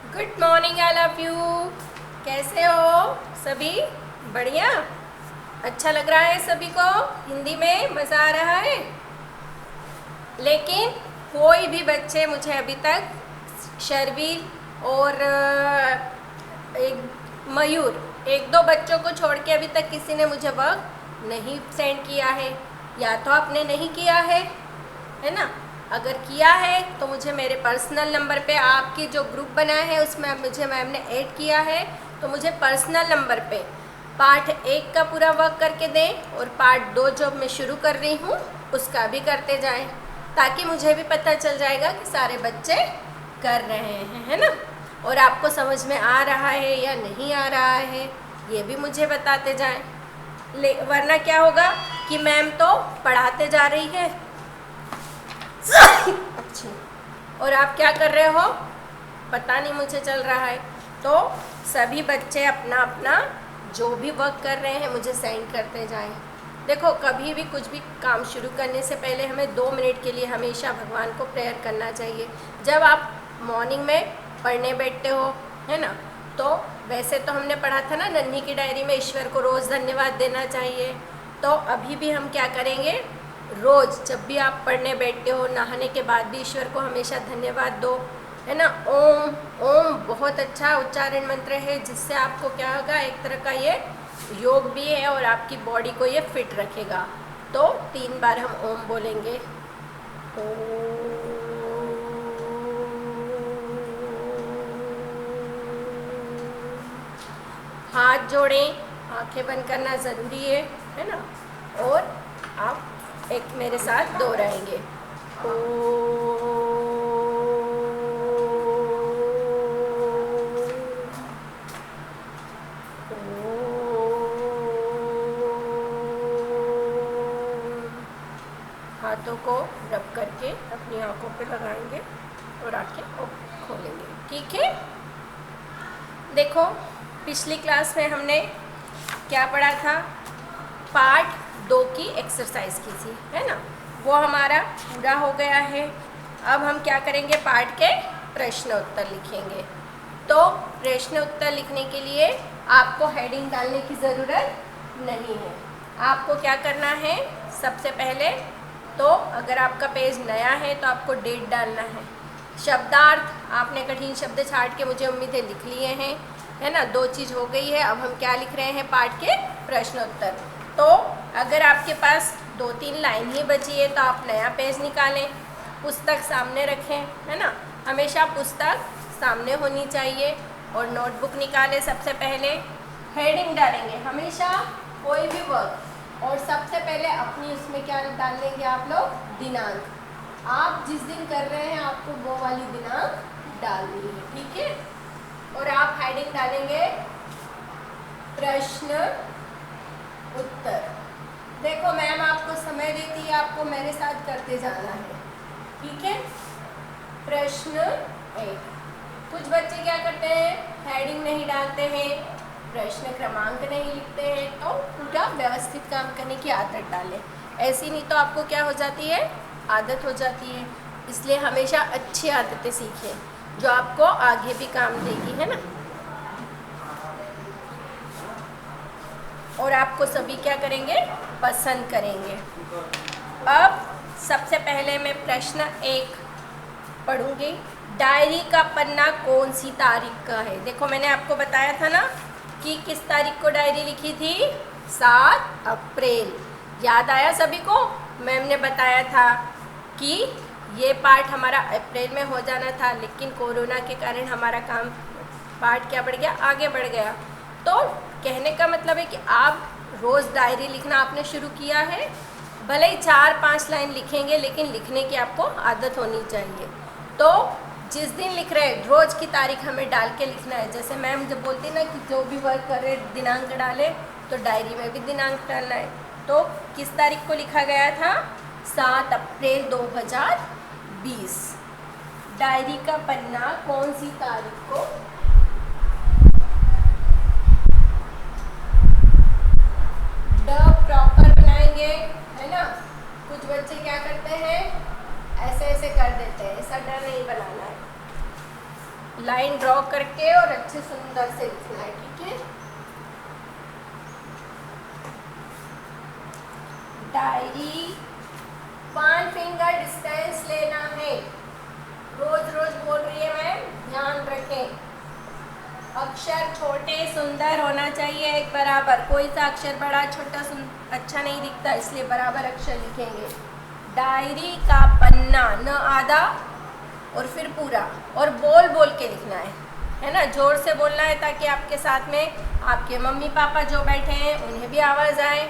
Good morning I love you. कैसे हो सभी? बढ़िया। अच्छा लग रहा है सभी को? हिंदी में मज़ा आ रहा है? लेकिन कोई भी बच्चे मुझे अभी तक शर्वील और एक मयूर, एक दो बच्चों को छोड़ के अभी तक किसी ने मुझे वर्क नहीं सेंड किया है। या तो आपने नहीं किया है ना? अगर किया है तो मुझे मेरे पर्सनल नंबर पे, आपकी जो ग्रुप बना है उसमें मुझे मैम ने ऐड किया है, तो मुझे पर्सनल नंबर पे पार्ट 1 का पूरा वर्क करके दें और पार्ट 2 जो मैं शुरू कर रही हूँ उसका भी करते जाएं, ताकि मुझे भी पता चल जाएगा कि सारे बच्चे कर रहे हैं, है ना? और आपको समझ में आ रहा है या नहीं आ रहा है ये भी मुझे बताते जाएं। वरना क्या होगा कि मैम तो पढ़ाते जा रही है अच्छी, और आप क्या कर रहे हो पता नहीं मुझे चल रहा है। तो सभी बच्चे अपना अपना जो भी वर्क कर रहे हैं मुझे सेंड करते जाएं। देखो, कभी भी कुछ भी काम शुरू करने से पहले हमें 2 मिनट के लिए हमेशा भगवान को प्रेयर करना चाहिए। जब आप मॉर्निंग में पढ़ने बैठते हो, है ना, तो वैसे तो हमने पढ़ा था ना नन्ही की डायरी में ईश्वर को रोज़ धन्यवाद देना चाहिए। तो अभी भी हम क्या करेंगे, रोज़ जब भी आप पढ़ने बैठते हो, नहाने के बाद भी ईश्वर को हमेशा धन्यवाद दो, है ना। ओम ओम बहुत अच्छा उच्चारण मंत्र है, जिससे आपको क्या होगा, एक तरह का ये योग भी है और आपकी बॉडी को ये फिट रखेगा। तो 3 बार हम ओम बोलेंगे। हाथ जोड़ें, आंखें बंद करना ज़रूरी है ना। और आप एक मेरे साथ दोहराएंगे। हाथों को रब करके अपनी आंखों पे लगाएंगे और आंखें खोलेंगे, ठीक है? देखो, पिछली क्लास में हमने क्या पढ़ा था, पार्ट 2 की एक्सरसाइज की थी, है ना। वो हमारा पूरा हो गया है। अब हम क्या करेंगे, पार्ट के प्रश्न उत्तर लिखेंगे। तो प्रश्न उत्तर लिखने के लिए आपको हेडिंग डालने की ज़रूरत नहीं है। आपको क्या करना है, सबसे पहले तो अगर आपका पेज नया है तो आपको डेट डालना है। शब्दार्थ आपने कठिन शब्द छाट के मुझे उम्मीद है लिख लिए हैं, है ना। 2 चीज़ हो गई है। अब हम क्या लिख रहे हैं, पाठ के प्रश्नोत्तर। तो अगर आपके पास 2-3 लाइन ही बची है तो आप नया पेज निकालें, पुस्तक सामने रखें, है ना। हमेशा पुस्तक सामने होनी चाहिए और नोटबुक निकालें। सबसे पहले हेडिंग डालेंगे हमेशा कोई भी वर्क, और सबसे पहले अपनी उसमें क्या डाल लेंगे आप लोग, दिनांक। आप जिस दिन कर रहे हैं आपको वो वाली दिनांक डालनी है, ठीक है। और आप हेडिंग डालेंगे प्रश्न उत्तर। देखो, मैम आपको समय देती है, आपको मेरे साथ करते जाना है, ठीक है। प्रश्न 1। कुछ बच्चे क्या करते हैं, हेडिंग नहीं डालते हैं, प्रश्न क्रमांक नहीं लिखते हैं। तो पूरा व्यवस्थित काम करने की आदत डालें। ऐसी नहीं तो आपको क्या हो जाती है, आदत हो जाती है। इसलिए हमेशा अच्छी आदतें सीखें जो आपको आगे भी काम देगी, है ना। और आपको सभी क्या करेंगे, पसंद करेंगे। अब सबसे पहले मैं प्रश्न 1 पढ़ूंगी। डायरी का पन्ना कौन सी तारीख का है? देखो, मैंने आपको बताया था ना कि किस तारीख को डायरी लिखी थी, 7 अप्रैल। याद आया सभी को? मैम ने बताया था कि ये पार्ट हमारा अप्रैल में हो जाना था, लेकिन कोरोना के कारण हमारा काम पार्ट क्या बढ़ गया, आगे बढ़ गया। तो कहने का मतलब है कि आप रोज़ डायरी लिखना आपने शुरू किया है। भले ही 4-5 लाइन लिखेंगे, लेकिन लिखने की आपको आदत होनी चाहिए। तो जिस दिन लिख रहे हैं रोज़ की तारीख हमें डाल के लिखना है। जैसे मैम जब बोलती ना कि जो भी वर्क कर रहे दिनांक डाले, तो डायरी में भी दिनांक डालना है। तो किस तारीख को लिखा गया था, 7 अप्रैल 2020। डायरी का पन्ना कौन सी तारीख को, द प्रॉपर बनाएंगे, है ना। कुछ बच्चे क्या करते हैं, ऐसे ऐसे कर देते हैं, ऐसा डर नहीं बनाना है। लाइन ड्रॉ करके और अच्छे सुंदर से लिखना है, ठीक है। डायरी 1 फिंगर डिस्टेंस लेना है। रोज रोज बोल रही है मैम, ध्यान रखें। अक्षर छोटे सुंदर होना चाहिए, एक बराबर। कोई सा अक्षर बड़ा छोटा अच्छा नहीं दिखता, इसलिए बराबर अक्षर लिखेंगे। डायरी का पन्ना, न आधा और फिर पूरा, और बोल बोल के लिखना है ना। जोर से बोलना है ताकि आपके साथ में आपके मम्मी पापा जो बैठे हैं उन्हें भी आवाज़ आए,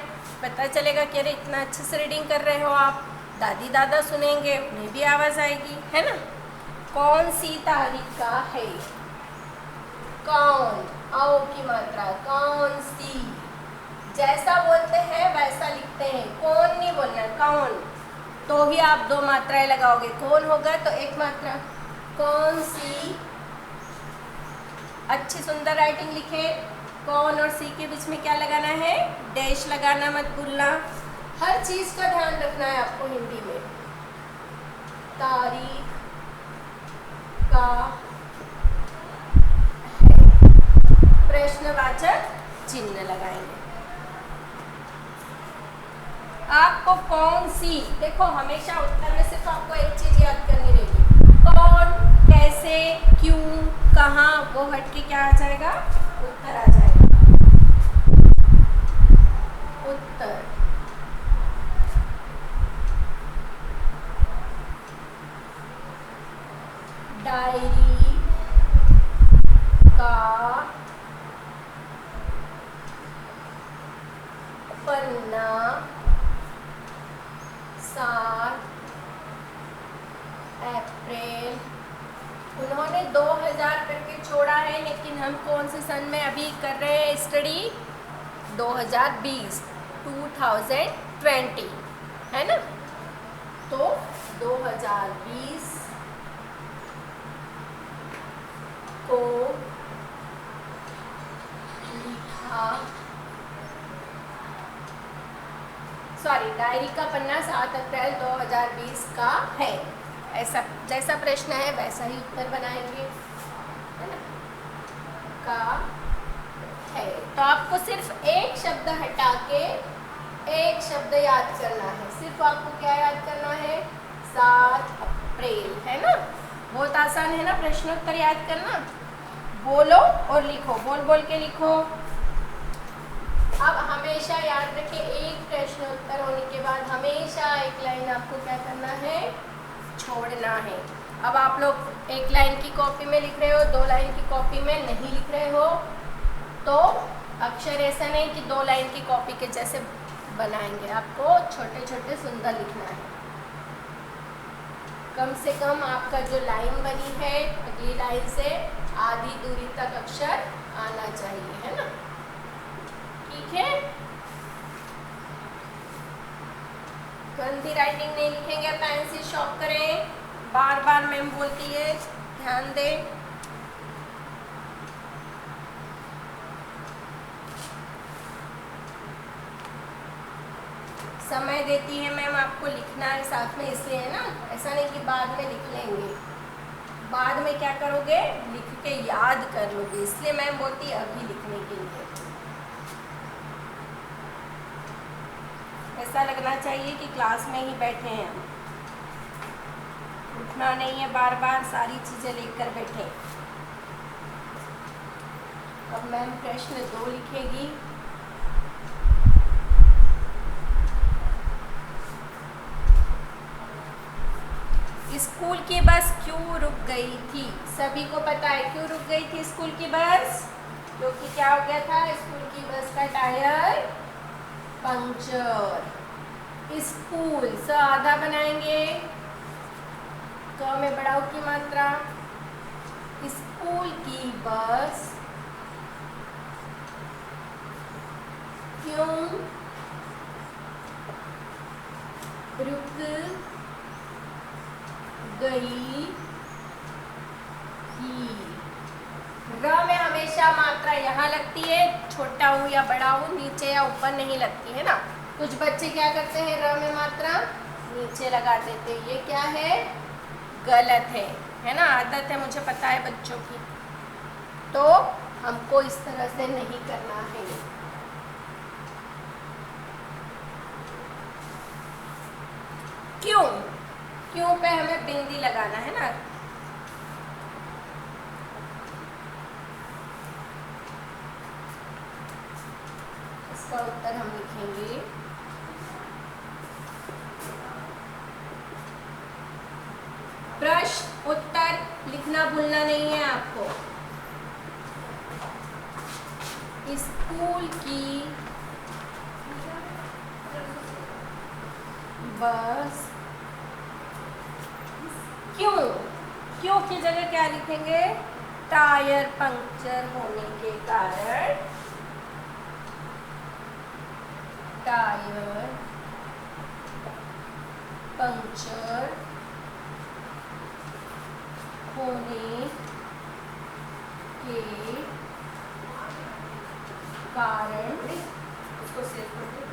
पता चलेगा कि अरे इतना अच्छे से रीडिंग कर रहे हो आप। दादी दादा सुनेंगे, उन्हें भी आवाज़ आएगी, है ना। कौन सी तारीख का है? कौन, आओ की मात्रा, कौन सी। जैसा बोलते हैं वैसा लिखते हैं, कौन नहीं बोलना, कौन। तो ही आप 2 मात्राएं लगाओगे, कौन होगा तो 1 मात्रा। कौन सी, अच्छी सुंदर राइटिंग लिखे। कौन और सी के बीच में क्या लगाना है? डैश लगाना, मत भूलना। हर चीज का ध्यान रखना है आपको हिंदी में। तारीख का प्रश्नवाचक चिन्ह लगाएंगे। आपको कौन सी, देखो हमेशा उत्तर में सिर्फ आपको एक चीज याद करनी रहेगी, कौन, कैसे, क्यों, कहाँ, वो हटके क्या आ जाएगा? उत्तर आ जाएगा। उत्तर। डायरी का पन्ना 7 अप्रैल। उन्होंने 2000 करके छोड़ा है, लेकिन हम कौन से सन में अभी कर रहे हैं स्टडी? 2020 है ना। तो 2020 को लिखा, सॉरी, डायरी का पन्ना 7 अप्रैल 2020 का है। ऐसा जैसा प्रश्न है वैसा ही उत्तर बनाएंगे, है ना। का है, तो आपको सिर्फ एक शब्द हटा के एक शब्द याद करना है। सिर्फ आपको क्या याद करना है? 7 अप्रैल, है ना। बहुत आसान है ना प्रश्नोत्तर याद करना। बोलो और लिखो, बोल बोल के लिखो। अब हमेशा याद रखें, एक प्रश्नोत्तर होने के बाद हमेशा एक लाइन आपको क्या करना है? छोड़ना है। अब आप लोग 1 लाइन की कॉपी में लिख रहे हो, 2 लाइन की कॉपी में नहीं लिख रहे हो, तो अक्षर ऐसा नहीं कि 2 लाइन की कॉपी के जैसे बनाएंगे, आपको छोटे छोटे सुंदर लिखना है। कम से कम आपका जो लाइन बनी है अगली लाइन से आधी दूरी तक अक्षर आना चाहिए, है ना। ठीक है। गंदी राइटिंग नहीं लिखेंगे, पेंसिल शॉर्प करें। बार बार मैम बोलती है, ध्यान दें। समय देती है मैम आपको लिखना है साथ में, इसलिए है ना। ऐसा नहीं कि बाद में लिख लेंगे, बाद में क्या करोगे? लिख के याद कर लोगे, इसलिए मैम बोलती है अभी लिखने के लिए। ऐसा लगना चाहिए कि क्लास में ही बैठे हैं हम, उठना नहीं है, बार बार सारी चीज़ें लेकर बैठे। अब मैम प्रश्न 2 लिखेगी। स्कूल की बस क्यों रुक गई थी? सभी को पता है क्यों रुक गई थी स्कूल की बस? क्योंकि क्या हो गया था? स्कूल की बस का टायर पंक्चर। स्कूल स आधा बनाएंगे, क में बढ़ाओ की मात्रा। स्कूल की बस क्यों रुक गई ही। र में हमेशा मात्रा यहाँ लगती है, छोटा हूँ या बड़ा हूँ, नीचे या ऊपर नहीं लगती है ना। कुछ बच्चे क्या करते हैं, र में मात्रा नीचे लगा देते हैं, ये क्या है? गलत है। है ना, आदत है, मुझे पता है बच्चों की, तो हमको इस तरह से नहीं करना है। क्यों, क्यों पे हमें बिंदी लगाना है ना। इसका उत्तर हम लिखेंगे प्रश्न उत्तर लिखना भूलना नहीं है आपको। स्कूल की बस क्यों, क्यों की जगह क्या लिखेंगे, टायर पंक्चर होने के कारण, टायर पंक्चर होने के कारण, उसको सेव कर दे।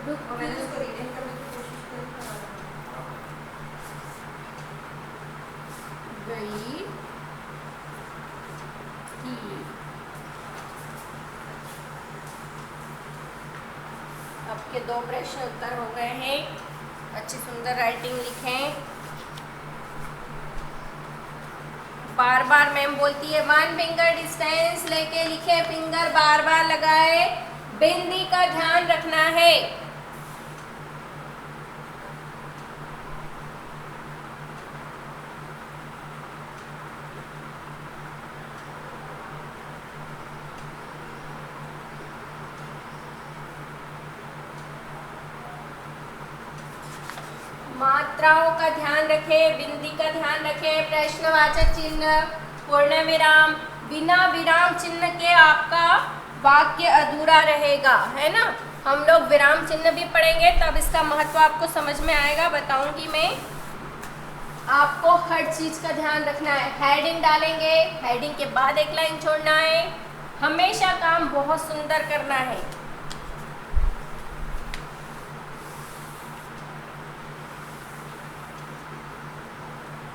रुक, मैंने उसको रीडिंग करने की कोशिश करी गई थी। आपके 2 प्रश्न उत्तर हो गए हैं। अच्छी सुंदर राइटिंग लिखें। बार बार मैम बोलती है 1 फिंगर डिस्टेंस लेके लिखें, फिंगर बार बार लगाए, बिंदी का ध्यान रखना है। मात्राओं का ध्यान रखें, बिंदी का ध्यान रखें, प्रश्नवाचक चिन्ह, पूर्ण विराम, बिना विराम चिन्ह के आपका वाक्य अधूरा रहेगा, है ना। हम लोग विराम चिन्ह भी पढ़ेंगे, तब इसका महत्व आपको समझ में आएगा, बताऊंगी मैं। आपको हर चीज का ध्यान रखना है। हेडिंग डालेंगे, हेडिंग के बाद एक लाइन छोड़ना है, हमेशा काम बहुत सुंदर करना है।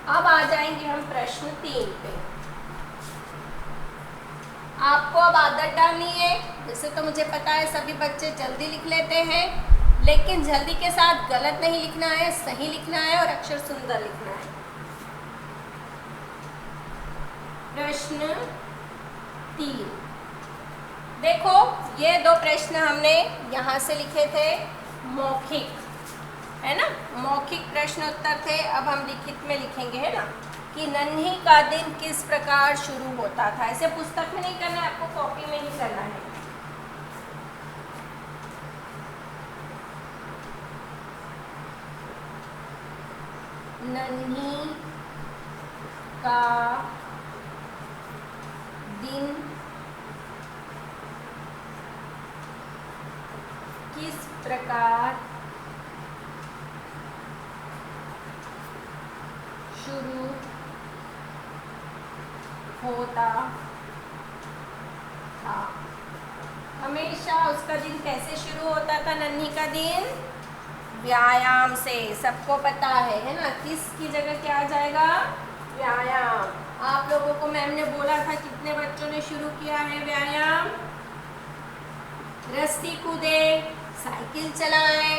अब आ जाएंगे हम प्रश्न 3 पे। आपको अब आदत डालनी है, वैसे तो मुझे पता है सभी बच्चे जल्दी लिख लेते हैं, लेकिन जल्दी के साथ गलत नहीं लिखना है, सही लिखना है और अक्षर सुंदर लिखना है। प्रश्न 3 देखो, ये 2 प्रश्न हमने यहाँ से लिखे थे, मौखिक, है ना, मौखिक प्रश्न उत्तर थे। अब हम लिखित में लिखेंगे, है ना, कि नन्ही का दिन किस प्रकार शुरू होता था। ऐसे पुस्तक में नहीं करना है, आपको कॉपी में ही करना है। नन्ही का दिन किस प्रकार शुरू होता था। हमेशा उसका दिन कैसे शुरू होता था, नन्ही का दिन व्यायाम से, सबको पता है ना। किसकी जगह क्या आ जाएगा, व्यायाम। आप लोगों को मैम ने बोला था, कितने बच्चों ने शुरू किया है व्यायाम, रस्सी कूदे, साइकिल चलाए,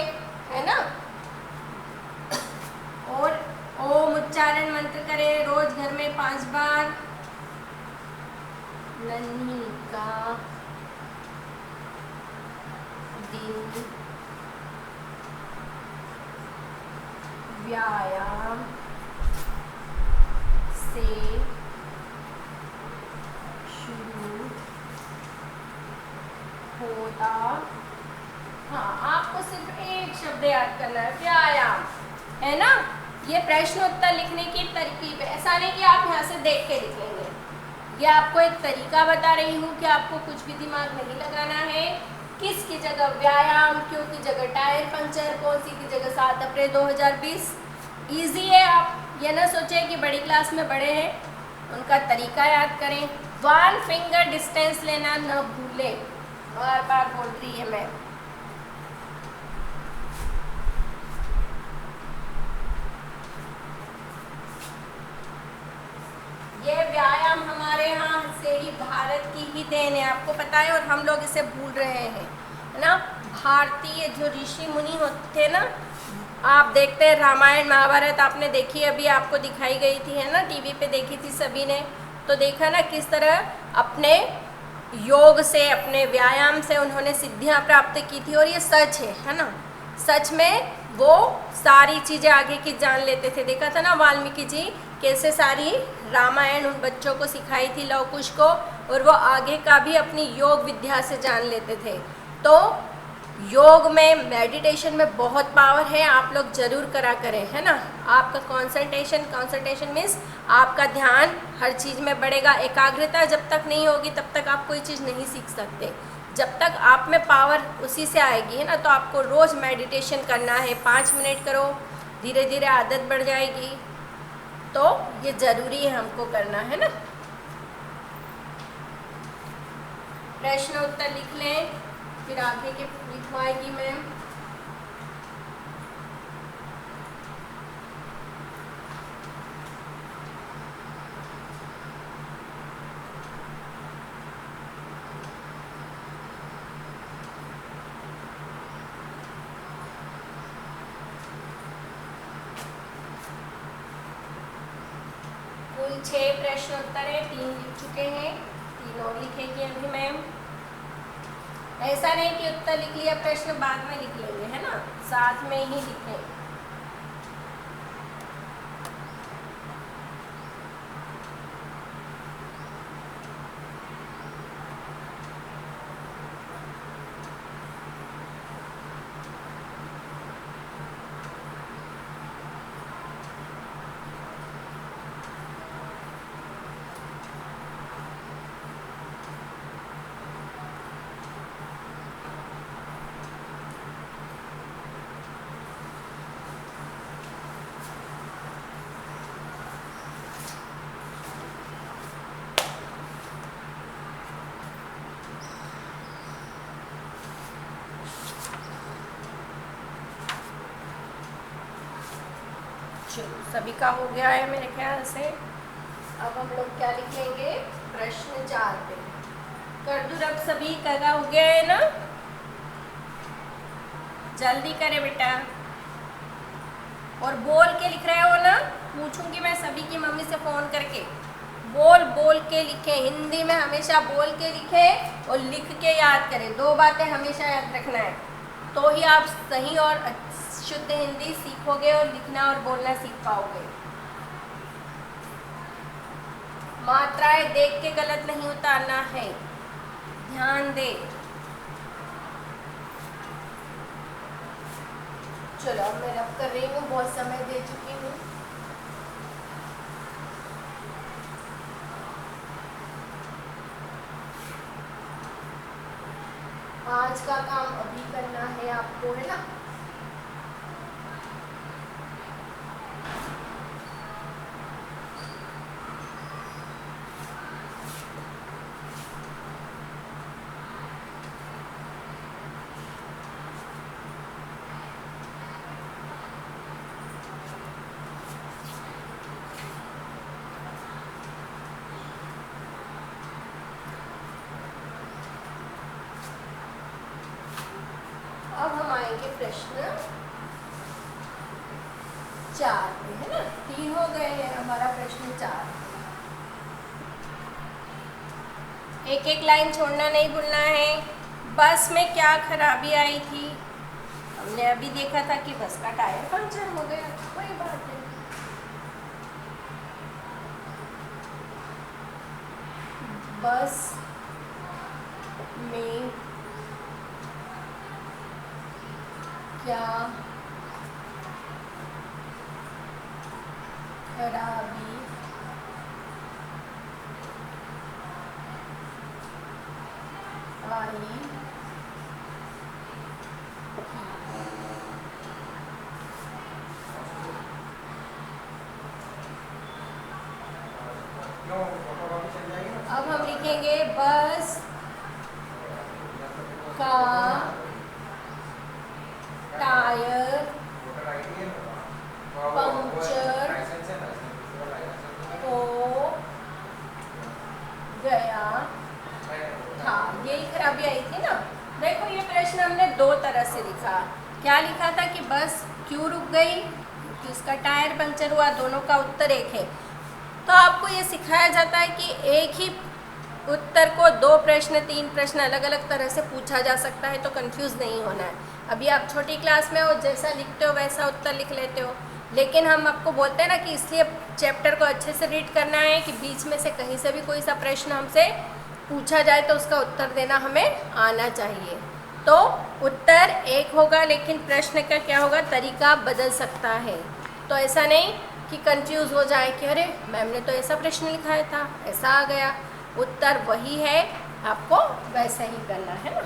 है ना, और ओम उच्चारण मंत्र करे रोज घर में 5 बार। नन्ही का दिन व्यायाम से शुरू होता। हाँ, आपको सिर्फ एक शब्द याद करना है, व्यायाम, है ना। ये प्रश्न उत्तर लिखने की तरकीब है, ऐसा नहीं कि आप यहाँ से देख के लिखेंगे। ये आपको एक तरीका बता रही हूँ कि आपको कुछ भी दिमाग नहीं लगाना है। किस की जगह व्यायाम, क्यों की जगह टायर पंक्चर, कौन सी की जगह 7 अप्रैल 2020। ईजी है, आप ये ना सोचें कि बड़ी क्लास में बड़े हैं, उनका तरीका याद करें। 1 फिंगर डिस्टेंस लेना न भूलें, बार बार बोल रही है मैं। भारत की ही देन है, आपको पता है, और हम लोग इसे भूल रहे हैं, है ना। भारतीय जो ऋषि मुनि होते थे ना, आप देखते हैं रामायण महाभारत आपने देखी, अभी आपको दिखाई गई थी, है ना, टीवी पे देखी थी सभी ने, तो देखा ना किस तरह अपने योग से, अपने व्यायाम से उन्होंने सिद्धियां प्राप्त की थी, और ये सच है ना। सच में वो सारी चीज़ें आगे की जान लेते थे। देखा था ना वाल्मीकि जी कैसे सारी रामायण उन बच्चों को सिखाई थी लव कुश को, और वो आगे का भी अपनी योग विद्या से जान लेते थे। तो योग में, मेडिटेशन में बहुत पावर है, आप लोग जरूर करा करें, है ना। आपका कंसंट्रेशन मीन्स आपका ध्यान हर चीज़ में बढ़ेगा। एकाग्रता जब तक नहीं होगी तब तक आप कोई चीज़ नहीं सीख सकते। जब तक आप में पावर उसी से आएगी, है ना। तो आपको रोज़ मेडिटेशन करना है, 5 मिनट करो, धीरे धीरे आदत बढ़ जाएगी। तो ये ज़रूरी है हमको करना, है ना। प्रश्न उत्तर लिख लें, फिर आगे के लिखवाएगी मैम। कुल 6 प्रश्न उत्तर है, 3 लिख चुके हैं, 3 और लिखेगी अभी मैम। ऐसा नहीं कि उत्तर लिख लिया, प्रश्न बाद में लिख लेंगे, है ना, साथ में ही लिखें। चलो सभी का हो गया है मेरे ख्याल से। अब हम लोग क्या लिखेंगे, प्रश्न 4 पे। कर दूं रब सभी का हो गया है ना, जल्दी करे बेटा। और बोल के लिख रहे हो ना, पूछूंगी मैं सभी की मम्मी से फ़ोन करके। बोल बोल के लिखें, हिंदी में हमेशा बोल के लिखें और लिख के याद करें। 2 बातें हमेशा याद रखना है, तो ही आप सही और शुद्ध हिंदी सीखोगे और लिखना और बोलना सीख पाओगे। मात्राएं देख के गलत नहीं उतारना है, ध्यान दे। चलो अब मैं रब कर रही हूँ, बहुत समय दे चुकी हूँ। आज का काम अभी करना है आपको, है ना। अब हम आएंगे प्रश्न 4 पे, है ना। 3 हो गए हैं, हमारा प्रश्न 4। एक एक लाइन छोड़ना नहीं भूलना है। बस में क्या खराबी आई थी, हमने अभी देखा था कि बस का टायर पंचर हो गया, कोई बात नहीं। बस में क्या खराबी आई अब हम लिखेंगे बस का टायर पंक्चर हो गया क्या लिखा था कि बस क्यों रुक गई, क्योंकि उसका टायर पंक्चर हुआ। दोनों का उत्तर एक है। तो आपको ये सिखाया जाता है कि एक ही उत्तर को 2 प्रश्न 3 प्रश्न अलग अलग तरह से पूछा जा सकता है, तो कंफ्यूज नहीं होना है। अभी आप छोटी क्लास में हो, जैसा लिखते हो वैसा उत्तर लिख लेते हो, लेकिन हम आपको बोलते हैं ना कि इसलिए चैप्टर को अच्छे से रीड करना है कि बीच में से कहीं से भी कोई सा प्रश्न हमसे पूछा जाए तो उसका उत्तर देना हमें आना चाहिए। तो उत्तर एक होगा, लेकिन प्रश्न का क्या होगा, तरीका बदल सकता है। तो ऐसा नहीं कि कंफ्यूज हो जाए कि अरे मैम ने तो ऐसा प्रश्न लिखाया था, ऐसा आ गया। उत्तर वही है, आपको वैसा ही करना है ना।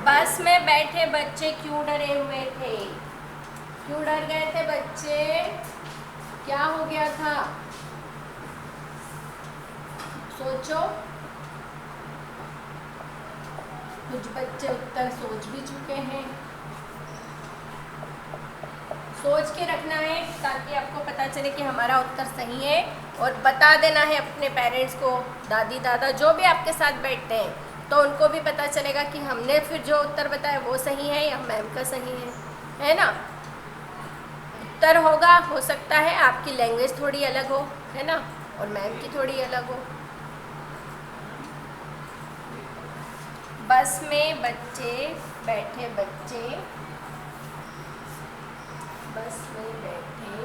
बस में बैठे बच्चे क्यों डरे हुए थे? क्यों डर गए थे बच्चे? क्या हो गया था? सोचो। कुछ बच्चे उत्तर सोच भी चुके हैं। सोच के रखना है ताकि आपको पता चले कि हमारा उत्तर सही है, और बता देना है अपने पेरेंट्स को, दादी दादा जो भी आपके साथ बैठते हैं, तो उनको भी पता चलेगा कि हमने फिर जो उत्तर बताया वो सही है या मैम का सही है ना। उत्तर होगा, हो सकता है आपकी लैंग्वेज थोड़ी अलग हो, है ना, और मैम की थोड़ी अलग हो। बस में बच्चे बैठे बच्चे, बस में बैठे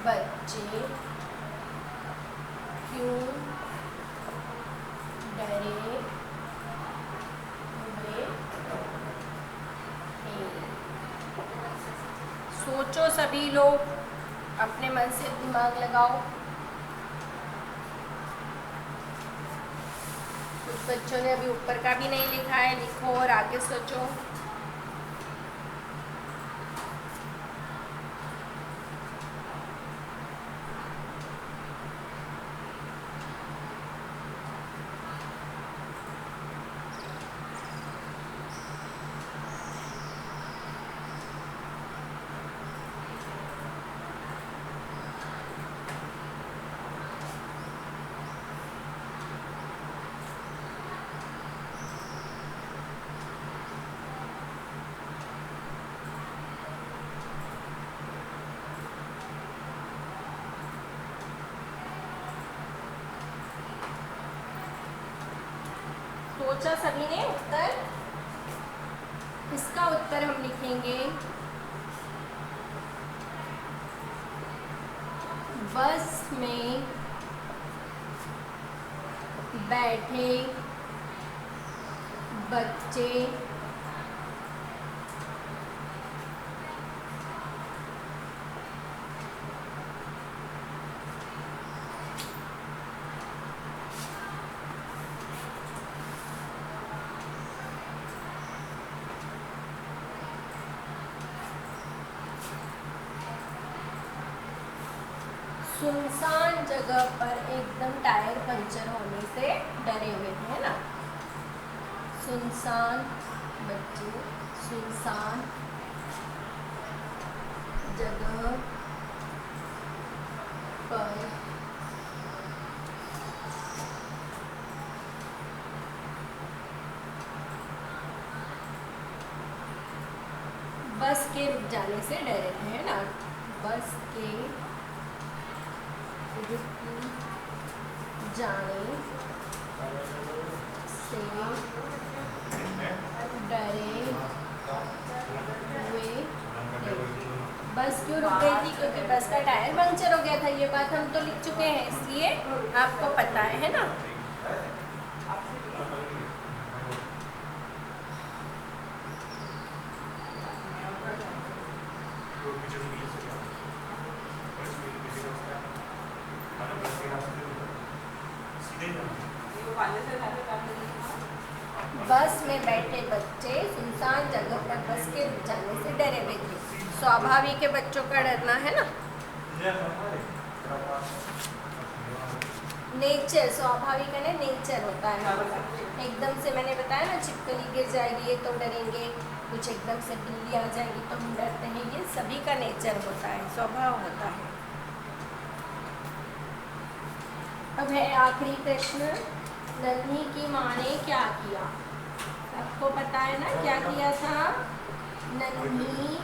बच्चे क्यों डरे हुए थे? सोचो सभी लोग, अपने मन से दिमाग लगाओ। कुछ बच्चों ने अभी ऊपर का भी नहीं लिखा है, लिखो और आगे सोचो। सोचा सभी ने उत्तर? इसका उत्तर हम लिखेंगे बस में बैठे बच्चे सुनसान जगह पर एकदम टायर पंचर होने से डरे हुए थे, है ना। सुनसान बच्चे सुनसान जगह पर बस के रुक जाने से डरे थे, है ना। बस के रुक जाने से डरे हुए थे। बस क्यों रुक गई थी? क्योंकि बस का टायर पंक्चर हो गया था। ये बात हम तो लिख चुके हैं, इसलिए आपको पता है ना। बस में बैठे बच्चे सुनसान जगह पर बस के रुक जाने से डरे हुए थे। स्वाभाविक है बच्चों का डरना, है ना। नेचर, स्वाभाविक है ना, नेचर होता है। एकदम से मैंने बताया ना, छिपकली गिर जाएगी ये तो डरेंगे, कुछ एकदम से बिल्ली आ जाएगी तो हम डरते हैं। ये सभी का नेचर होता है, स्वभाव होता है। अब है आखिरी प्रश्न, नन्ही की माँ ने क्या किया? सबको पता है ना क्या किया था? नन्ही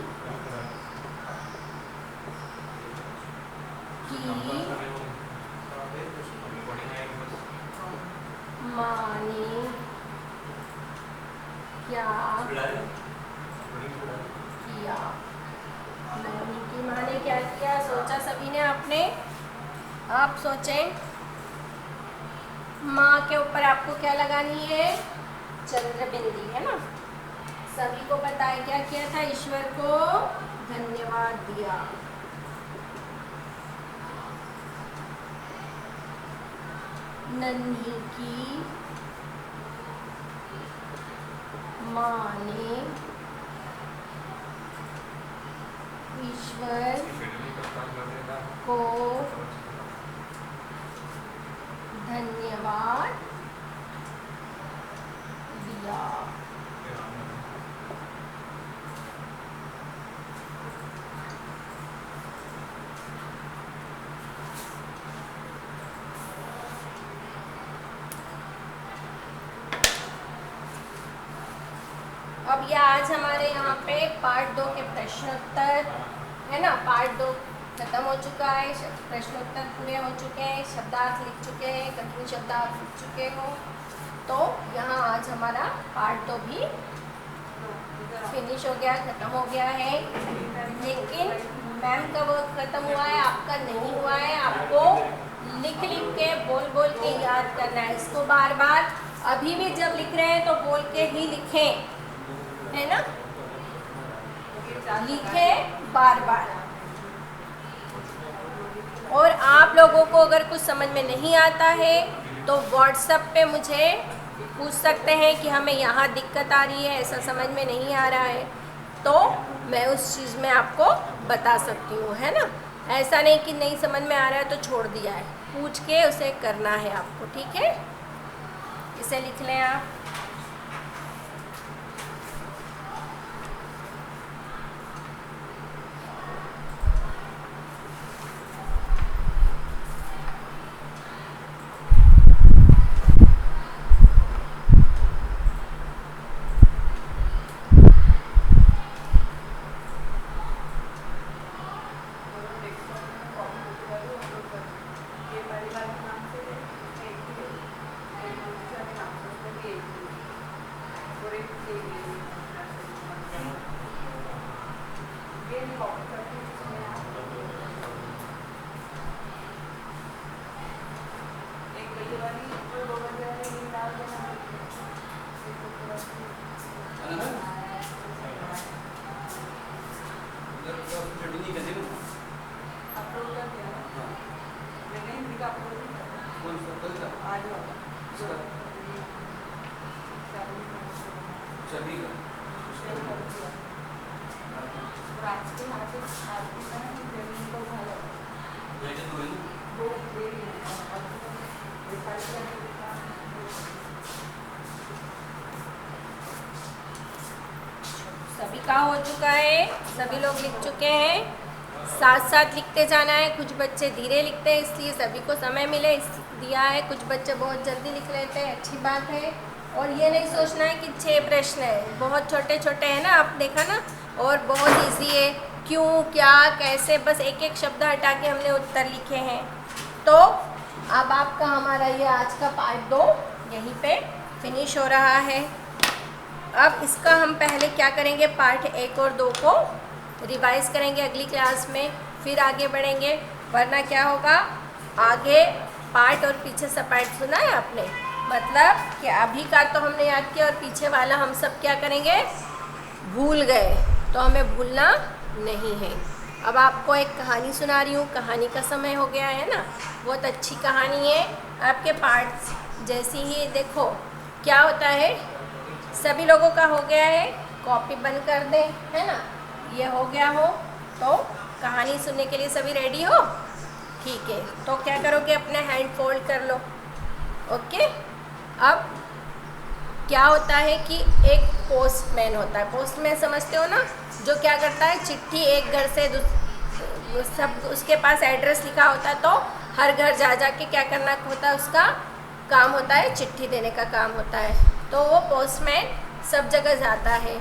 की माँ ने क्या किया? नन्ही की माँ ने क्या किया? सोचा सभी ने आपने? आप सोचें। माँ के ऊपर आपको क्या लगानी है? चंद्र बिंदी, है ना। सभी को पता है क्या किया था? ईश्वर को धन्यवाद दिया। नन्ही की माँ ने ईश्वर को धन्यवाद दिया। अब ये आज हमारे यहाँ पे पार्ट 2 के प्रश्नोत्तर है ना। पार्ट 2 खत्म हो चुका है, प्रश्नोत्तर पूरे हो चुके हैं, शब्दार्थ लिख चुके हैं, कठिन शब्दार्थ लिख चुके हो। तो यहाँ आज हमारा पार्ट 2 भी फिनिश हो गया, खत्म हो गया है। लेकिन मैम का वर्क खत्म हुआ है, आपका नहीं हुआ है। आपको लिख लिख के बोल बोल के याद करना है इसको बार बार। अभी भी जब लिख रहे हैं तो बोल के ही लिखें, है ना। लिखे बार बार। और आप लोगों को अगर कुछ समझ में नहीं आता है तो व्हाट्सएप पे मुझे पूछ सकते हैं कि हमें यहाँ दिक्कत आ रही है, ऐसा समझ में नहीं आ रहा है, तो मैं उस चीज़ में आपको बता सकती हूँ, है ना। ऐसा नहीं कि नहीं समझ में आ रहा है तो छोड़ दिया है, पूछ के उसे करना है आपको, ठीक है। इसे लिख लें आप। सभी का हो चुका है, सभी लोग लिख चुके हैं। साथ साथ लिखते जाना है। कुछ बच्चे धीरे लिखते हैं इसलिए सभी को समय मिले दिया है। कुछ बच्चे बहुत जल्दी लिख लेते हैं, अच्छी बात है। और ये नहीं सोचना है कि 6 प्रश्न है, बहुत छोटे छोटे हैं ना, आप देखा ना, और बहुत इजी है। क्यों, क्या, कैसे, बस एक एक शब्द हटा के हमने उत्तर लिखे हैं। तो अब आपका हमारा ये आज का पार्ट 2 यहीं पे फिनिश हो रहा है। अब इसका हम पहले क्या करेंगे, पार्ट 1 और 2 को रिवाइज करेंगे अगली क्लास में, फिर आगे बढ़ेंगे। वरना क्या होगा, आगे पार्ट और पीछे से पार्ट सुना है आपने, मतलब कि अभी का तो हमने याद किया और पीछे वाला हम सब क्या करेंगे, भूल गए। तो हमें भूलना नहीं है। अब आपको एक कहानी सुना रही हूँ, कहानी का समय हो गया है ना। बहुत अच्छी कहानी है, आपके पार्ट्स जैसी ही। देखो क्या होता है, सभी लोगों का हो गया है, कॉपी बंद कर दें, है ना। ये हो गया हो तो कहानी सुनने के लिए सभी रेडी हो, ठीक है। तो क्या करोगे, अपने हैंड फोल्ड कर लो, ओके। अब क्या होता है कि एक पोस्टमैन होता है, पोस्टमैन समझते हो ना, जो क्या करता है, चिट्ठी एक घर से सब उसके पास एड्रेस लिखा होता है तो हर घर जा जा के क्या करना होता है, उसका काम होता है चिट्ठी देने का काम होता है। तो वो पोस्टमैन सब जगह जाता है।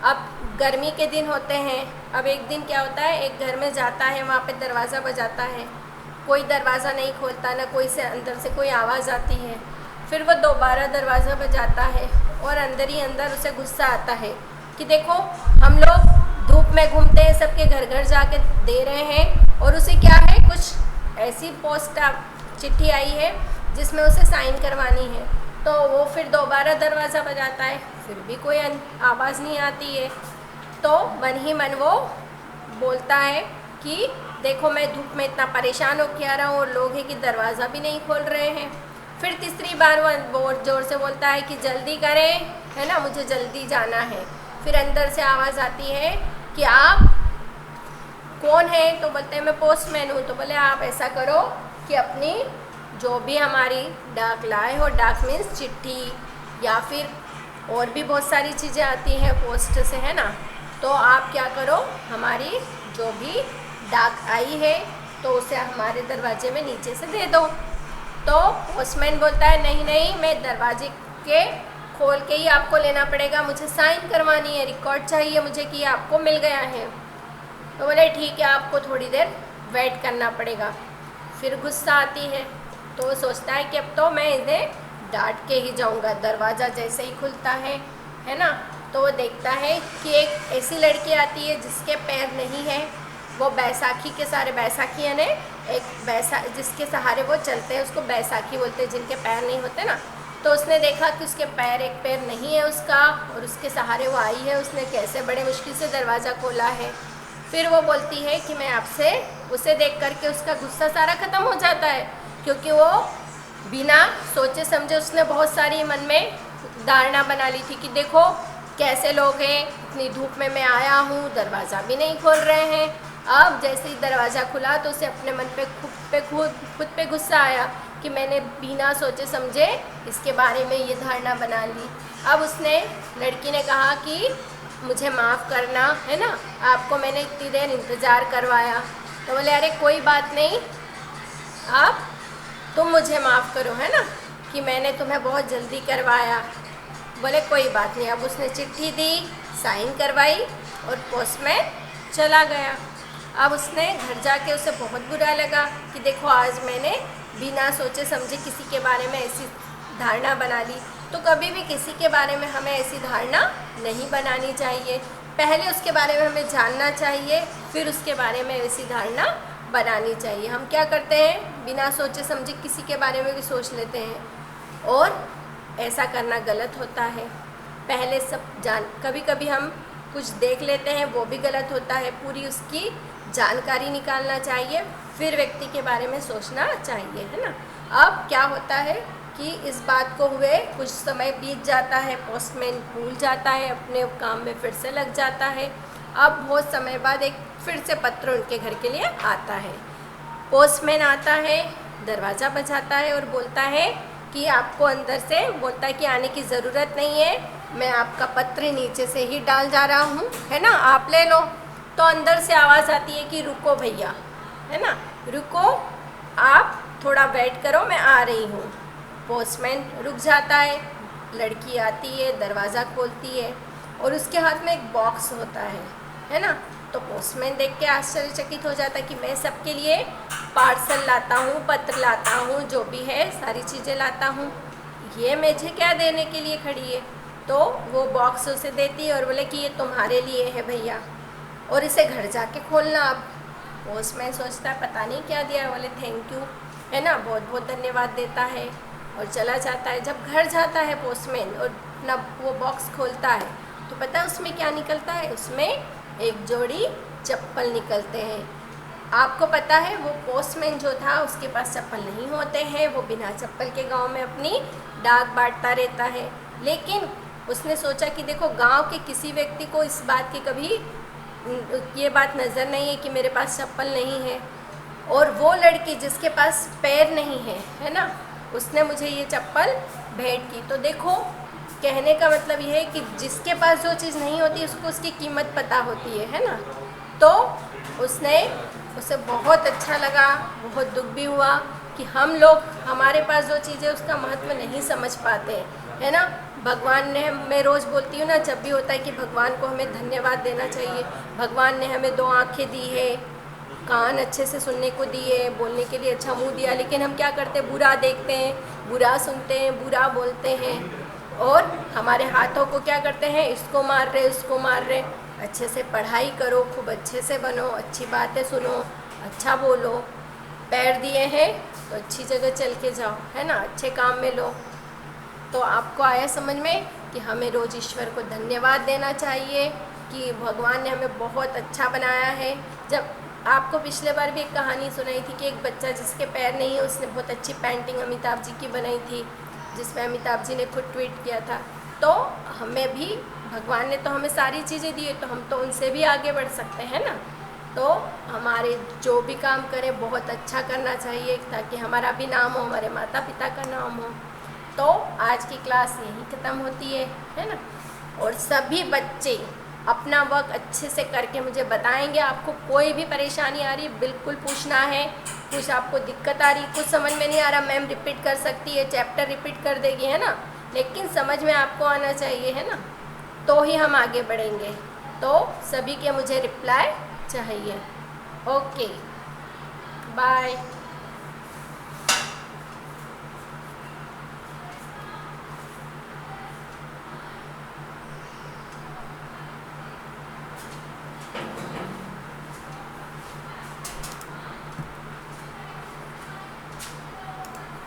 अब गर्मी के दिन होते हैं, अब एक दिन क्या होता है, एक घर में जाता है, वहाँ पे दरवाज़ा बजाता है, कोई दरवाज़ा नहीं खोलता, ना कोई से अंदर से कोई आवाज़ आती है। फिर वो दोबारा दरवाज़ा बजाता है और अंदर ही अंदर उसे गुस्सा आता है कि देखो हम लोग धूप में घूमते हैं, सबके घर घर जाके दे रहे हैं, और उसे क्या है, कुछ ऐसी पोस्ट चिट्ठी आई है जिसमें उसे साइन करवानी है। तो वो फिर दोबारा दरवाज़ा बजाता है, फिर भी कोई आवाज़ नहीं आती है। तो मन ही मन वो बोलता है कि देखो मैं धूप में इतना परेशान होकर आ रहा हूँ और लोग हैं कि दरवाज़ा भी नहीं खोल रहे हैं। फिर तीसरी बार वो बहुत ज़ोर से बोलता है कि जल्दी करें, है ना, मुझे जल्दी जाना है। फिर अंदर से आवाज़ आती है कि आप कौन है? तो बोलते हैं मैं पोस्टमैन हूँ। तो बोले आप ऐसा करो कि अपनी जो भी हमारी डाक लाए हो, डाक मीन्स चिट्ठी या फिर और भी बहुत सारी चीज़ें आती हैं पोस्ट से, है ना, तो आप क्या करो, हमारी जो भी डाक आई है तो उसे हमारे दरवाजे में नीचे से दे दो। तो पोस्टमैन बोलता है नहीं नहीं, मैं दरवाजे के खोल के ही आपको लेना पड़ेगा, मुझे साइन करवानी है, रिकॉर्ड चाहिए मुझे कि आपको मिल गया है। तो बोले ठीक है, आपको थोड़ी देर वेट करना पड़ेगा। फिर गुस्सा आती है तो वो सोचता है कि अब तो मैं इन्हें डांट के ही जाऊंगा। दरवाज़ा जैसे ही खुलता है ना, तो वो देखता है कि एक ऐसी लड़की आती है जिसके पैर नहीं है। वो बैसाखी के सहारे, बैसाखी यानी एक जिसके सहारे वो चलते हैं उसको बैसाखी बोलते हैं, जिनके पैर नहीं होते ना। तो उसने देखा कि उसके एक पैर नहीं है उसका, और उसके सहारे वो आई है, उसने कैसे बड़े मुश्किल से दरवाज़ा खोला है। फिर वो बोलती है कि मैं आपसे, उसे देख करके उसका गुस्सा सारा ख़त्म हो जाता है, क्योंकि वो बिना सोचे समझे उसने बहुत सारी मन में धारणा बना ली थी कि देखो कैसे लोग हैं, इतनी धूप में मैं आया हूँ, दरवाज़ा भी नहीं खोल रहे हैं। अब जैसे ही दरवाज़ा खुला तो उसे अपने मन पे खुद पे गुस्सा आया कि मैंने बिना सोचे समझे इसके बारे में ये धारणा बना ली। अब उसने, लड़की ने कहा कि मुझे माफ़ करना, है ना, आपको मैंने इतनी देर इंतज़ार करवाया। तो बोले अरे कोई बात नहीं, आप तुम मुझे माफ़ करो, है ना, कि मैंने तुम्हें बहुत जल्दी करवाया। बोले कोई बात नहीं। अब उसने चिट्ठी दी, साइन करवाई और पोस्टमैन चला गया। अब उसने घर जाके उसे बहुत बुरा लगा कि देखो आज मैंने बिना सोचे समझे किसी के बारे में ऐसी धारणा बना ली। तो कभी भी किसी के बारे में हमें ऐसी धारणा नहीं बनानी चाहिए, पहले उसके बारे में हमें जानना चाहिए, फिर उसके बारे में ऐसी धारणा बनानी चाहिए। हम क्या करते हैं, बिना सोचे समझे किसी के बारे में भी सोच लेते हैं और ऐसा करना गलत होता है। पहले सब कभी कभी हम कुछ देख लेते हैं, वो भी गलत होता है। पूरी उसकी जानकारी निकालना चाहिए, फिर व्यक्ति के बारे में सोचना चाहिए, है ना। अब क्या होता है कि इस बात को हुए कुछ समय बीत जाता है, पोस्टमैन भूल जाता है, अपने काम में फिर से लग जाता है। अब बहुत समय बाद एक फिर से पत्र उनके घर के लिए आता है। पोस्टमैन आता है, दरवाज़ा बजाता है और बोलता है कि आपको अंदर से, बोलता है कि आने की ज़रूरत नहीं है, मैं आपका पत्र नीचे से ही डाल जा रहा हूँ, है ना, आप ले लो। तो अंदर से आवाज़ आती है कि रुको भैया, है ना, रुको, आप थोड़ा वेट करो, मैं आ रही हूँ। पोस्टमैन रुक जाता है, लड़की आती है, दरवाज़ा खोलती है और उसके हाथ में एक बॉक्स होता है ना। तो पोस्टमैन देख के आश्चर्यचकित हो जाता है कि मैं सबके लिए पार्सल लाता हूँ, पत्र लाता हूँ, जो भी है सारी चीज़ें लाता हूँ, ये मुझे क्या देने के लिए खड़ी है। तो वो बॉक्स उसे देती है और बोले कि ये तुम्हारे लिए है भैया, और इसे घर जाके खोलना। अब पोस्टमैन सोचता है पता नहीं क्या दिया, बोले थैंक यू, है ना, बहुत बहुत धन्यवाद देता है और चला जाता है। जब घर जाता है पोस्टमैन और अपना वो बॉक्स खोलता है तो पता है उसमें क्या निकलता है, उसमें एक जोड़ी चप्पल निकलते हैं। आपको पता है वो पोस्टमैन जो था उसके पास चप्पल नहीं होते हैं, वो बिना चप्पल के गांव में अपनी डाक बांटता रहता है। लेकिन उसने सोचा कि देखो गांव के किसी व्यक्ति को इस बात की कभी ये बात नज़र नहीं है कि मेरे पास चप्पल नहीं है, और वो लड़की जिसके पास पैर नहीं है ना, उसने मुझे ये चप्पल भेंट की। तो देखो कहने का मतलब ये है कि जिसके पास जो चीज़ नहीं होती उसको उसकी कीमत पता होती है ना। तो उसने उसे बहुत अच्छा लगा, बहुत दुख भी हुआ कि हम लोग हमारे पास जो चीज़ है उसका महत्व नहीं समझ पाते हैं, है ना। भगवान ने, मैं रोज़ बोलती हूँ ना जब भी होता है कि भगवान को हमें धन्यवाद देना चाहिए। भगवान ने हमें 2 आँखें दी है, कान अच्छे से सुनने को दिए, बोलने के लिए अच्छा मुंह दिया, लेकिन हम क्या करते हैं, बुरा देखते हैं, बुरा सुनते हैं, बुरा बोलते हैं, और हमारे हाथों को क्या करते हैं, इसको मार रहे, उसको मार रहे। अच्छे से पढ़ाई करो, खूब अच्छे से बनो, अच्छी बातें सुनो, अच्छा बोलो। पैर दिए हैं तो अच्छी जगह चल के जाओ, है ना, अच्छे काम में लो। तो आपको आया समझ में कि हमें रोज़ ईश्वर को धन्यवाद देना चाहिए कि भगवान ने हमें बहुत अच्छा बनाया है। जब आपको पिछले बार भी एक कहानी सुनाई थी कि एक बच्चा जिसके पैर नहीं है, उसने बहुत अच्छी पेंटिंग अमिताभ जी की बनाई थी, जिसमें अमिताभ जी ने खुद ट्वीट किया था। तो हमें भी भगवान ने तो हमें सारी चीज़ें दी है, तो हम तो उनसे भी आगे बढ़ सकते हैं ना। तो हमारे जो भी काम करें बहुत अच्छा करना चाहिए, ताकि हमारा भी नाम हो, हमारे माता पिता का नाम हो। तो आज की क्लास यहीं ख़त्म होती है ना। और सभी बच्चे अपना वर्क अच्छे से करके मुझे बताएंगे। आपको कोई भी परेशानी आ रही बिल्कुल पूछना है, कुछ आपको दिक्कत आ रही, कुछ समझ में नहीं आ रहा, मैम रिपीट कर सकती है, चैप्टर रिपीट कर देगी, है ना, लेकिन समझ में आपको आना चाहिए, है ना, तो ही हम आगे बढ़ेंगे। तो सभी के मुझे रिप्लाई चाहिए। Okay, bye.